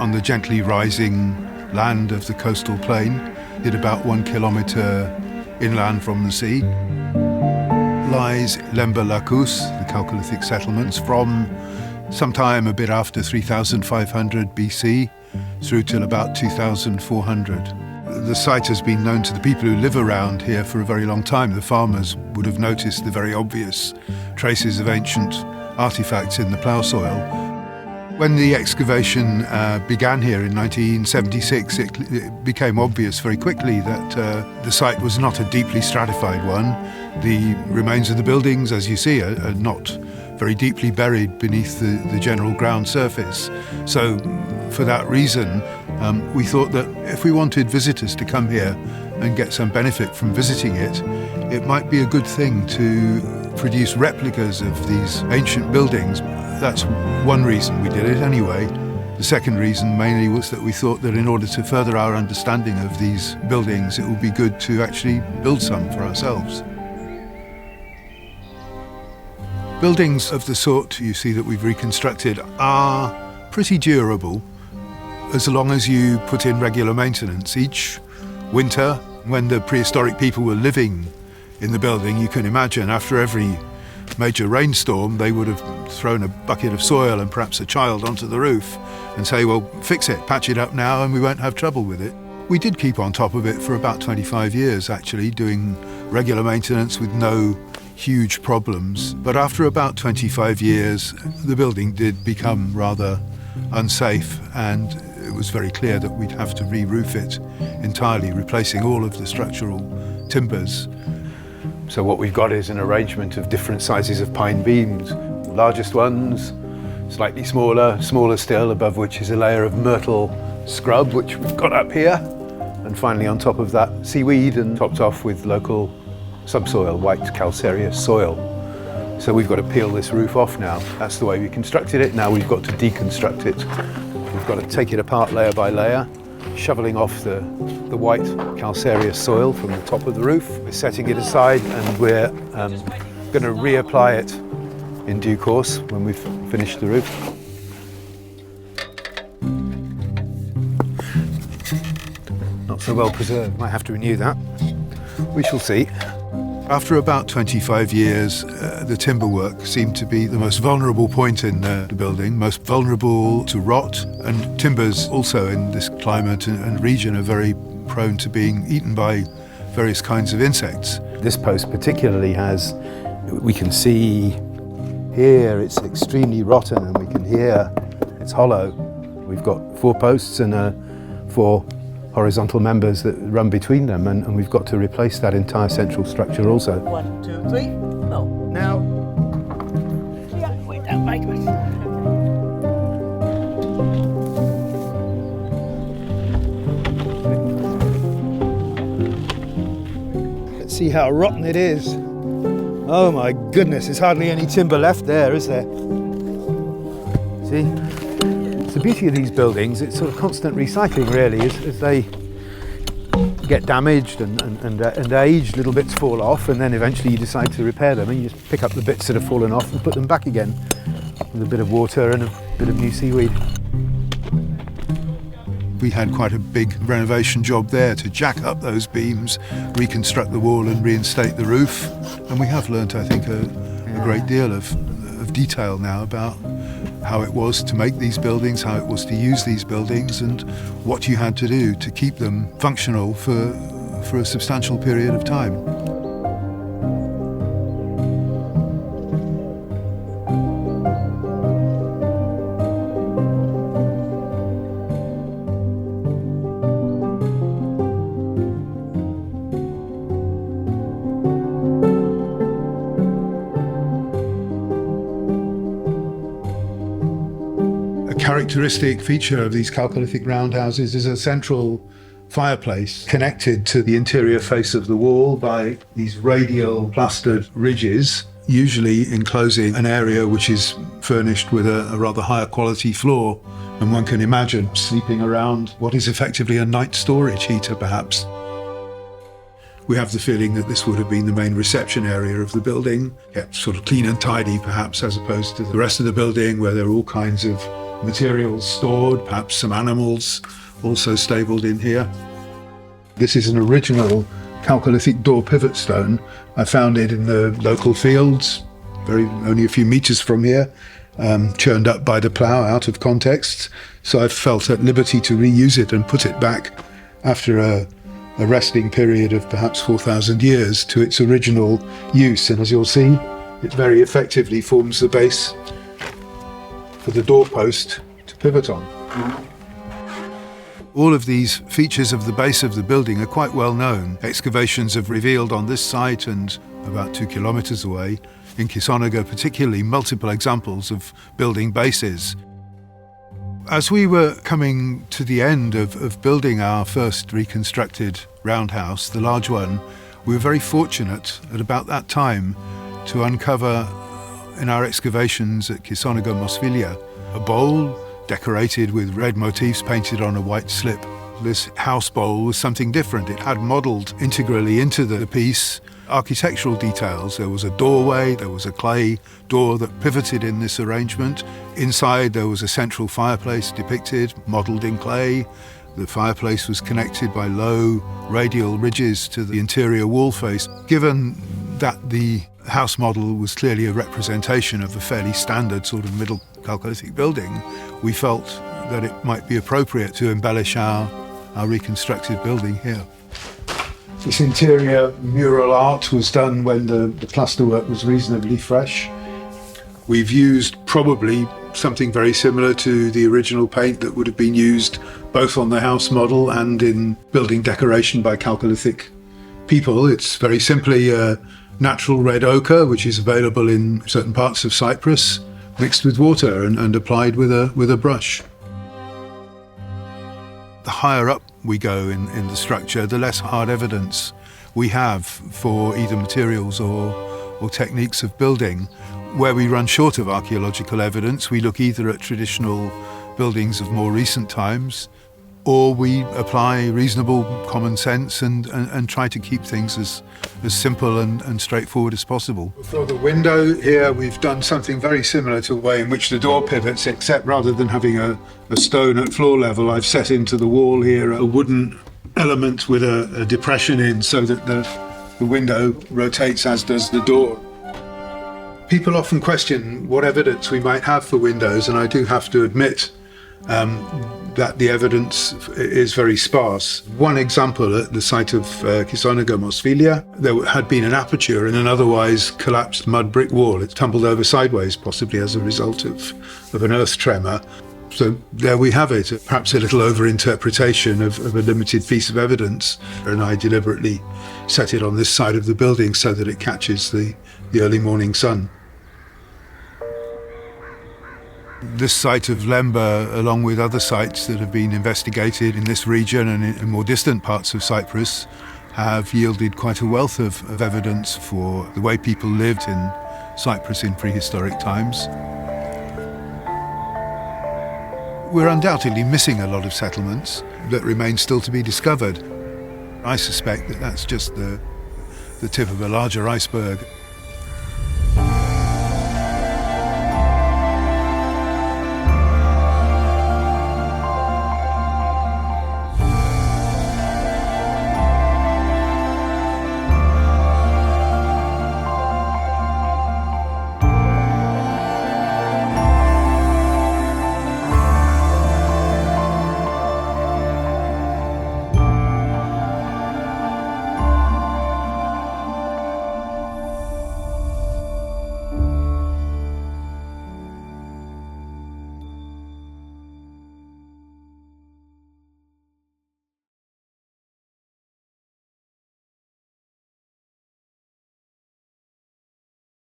on the gently rising land of the coastal plain, at about 1 kilometre inland from the sea, lies Lempa-Lakkoi, the Chalcolithic settlements, from sometime a bit after 3500 BC through till about 2400. The site has been known to the people who live around here for a very long time. The farmers would have noticed the very obvious traces of ancient artifacts in the plough soil. When the excavation began here in 1976, it became obvious very quickly that the site was not a deeply stratified one. The remains of the buildings, as you see, are not very deeply buried beneath the general ground surface. So for that reason, we thought that if we wanted visitors to come here and get some benefit from visiting it, it might be a good thing to produce replicas of these ancient buildings. That's one reason we did it anyway. The second reason mainly was that we thought that in order to further our understanding of these buildings, it would be good to actually build some for ourselves. Buildings of the sort you see that we've reconstructed are pretty durable as long as you put in regular maintenance. Each winter, when the prehistoric people were living in the building, you can imagine after every major rainstorm, they would have thrown a bucket of soil and perhaps a child onto the roof and say, well, fix it, patch it up now, and we won't have trouble with it. We did keep on top of it for about 25 years, actually, doing regular maintenance with no huge problems. But after about 25 years, the building did become rather unsafe, and it was very clear that we'd have to re-roof it entirely, replacing all of the structural timbers. So what we've got is an arrangement of different sizes of pine beams. Largest ones, slightly smaller, smaller still, above which is a layer of myrtle scrub, which we've got up here. And finally on top of that, seaweed, and topped off with local subsoil, white calcareous soil. So we've got to peel this roof off now. That's the way we constructed it. Now we've got to deconstruct it. We've got to take it apart layer by layer, shoveling off the white calcareous soil from the top of the roof. We're setting it aside, and we're going to reapply it in due course when we've finished the roof. Not so well preserved, might have to renew that. We shall see. After about 25 years, the timber work seemed to be the most vulnerable point in the building, most vulnerable to rot, and timbers also in this climate and region are very prone to being eaten by various kinds of insects. This post particularly has, we can see here it's extremely rotten, and we can hear it's hollow. We've got 4 posts and 4 horizontal members that run between them, and we've got to replace that entire central structure also. 1, 2, 3, no. Now. Yeah, wait, wait. Let's see how rotten it is. Oh my goodness, there's hardly any timber left there, is there? See? The beauty of these buildings, it's sort of constant recycling really. As they get damaged and age, little bits fall off, and then eventually you decide to repair them, and you just pick up the bits that have fallen off and put them back again with a bit of water and a bit of new seaweed. We had quite a big renovation job there to jack up those beams, reconstruct the wall and reinstate the roof, and we have learnt, I think, a great deal of detail now about how it was to make these buildings, how it was to use these buildings, and what you had to do to keep them functional for a substantial period of time. Characteristic feature of these Chalcolithic roundhouses is a central fireplace connected to the interior face of the wall by these radial plastered ridges, usually enclosing an area which is furnished with a rather higher quality floor. And one can imagine sleeping around what is effectively a night storage heater, perhaps. We have the feeling that this would have been the main reception area of the building, kept sort of clean and tidy perhaps, as opposed to the rest of the building where there are all kinds of materials stored, perhaps some animals also stabled in here. This is an original Chalcolithic door pivot stone. I found it in the local fields, only a few meters from here, churned up by the plough out of context. So I felt at liberty to reuse it and put it back after a resting period of perhaps 4,000 years to its original use. And as you'll see, it very effectively forms the base for the doorpost to pivot on. All of these features of the base of the building are quite well known. Excavations have revealed on this site and about 2 kilometers away, in Cyprus particularly, multiple examples of building bases. As we were coming to the end of building our first reconstructed roundhouse, the large one, we were very fortunate at about that time to uncover in our excavations at Cyprus a bowl decorated with red motifs painted on a white slip. This house bowl was something different. It had modelled integrally into the piece architectural details. There was a doorway, there was a clay door that pivoted in this arrangement. Inside there was a central fireplace depicted, modelled in clay. The fireplace was connected by low radial ridges to the interior wall face. Given that the house model was clearly a representation of a fairly standard sort of middle Chalcolithic building, we felt that it might be appropriate to embellish our reconstructed building here. This interior mural art was done when the plasterwork was reasonably fresh. We've used probably something very similar to the original paint that would have been used both on the house model and in building decoration by Chalcolithic people. It's very simply natural red ochre, which is available in certain parts of Cyprus, mixed with water and applied with a brush. The higher up we go in the structure, the less hard evidence we have for either materials or techniques of building. Where we run short of archaeological evidence, we look either at traditional buildings of more recent times, or we apply reasonable common sense and try to keep things as simple and straightforward as possible. For the window here, we've done something very similar to the way in which the door pivots, except rather than having a stone at floor level, I've set into the wall here a wooden element with a depression in so that the window rotates as does the door. People often question what evidence we might have for windows, and I do have to admit that the evidence is very sparse. One example, at the site of Cyprus, there had been an aperture in an otherwise collapsed mud brick wall. It tumbled over sideways, possibly as a result of an earth tremor. So there we have it, perhaps a little over-interpretation of a limited piece of evidence, and I deliberately set it on this side of the building so that it catches the early morning sun. This site of Lemba, along with other sites that have been investigated in this region and in more distant parts of Cyprus, have yielded quite a wealth of evidence for the way people lived in Cyprus in prehistoric times. We're undoubtedly missing a lot of settlements that remain still to be discovered. I suspect that that's just the tip of a larger iceberg.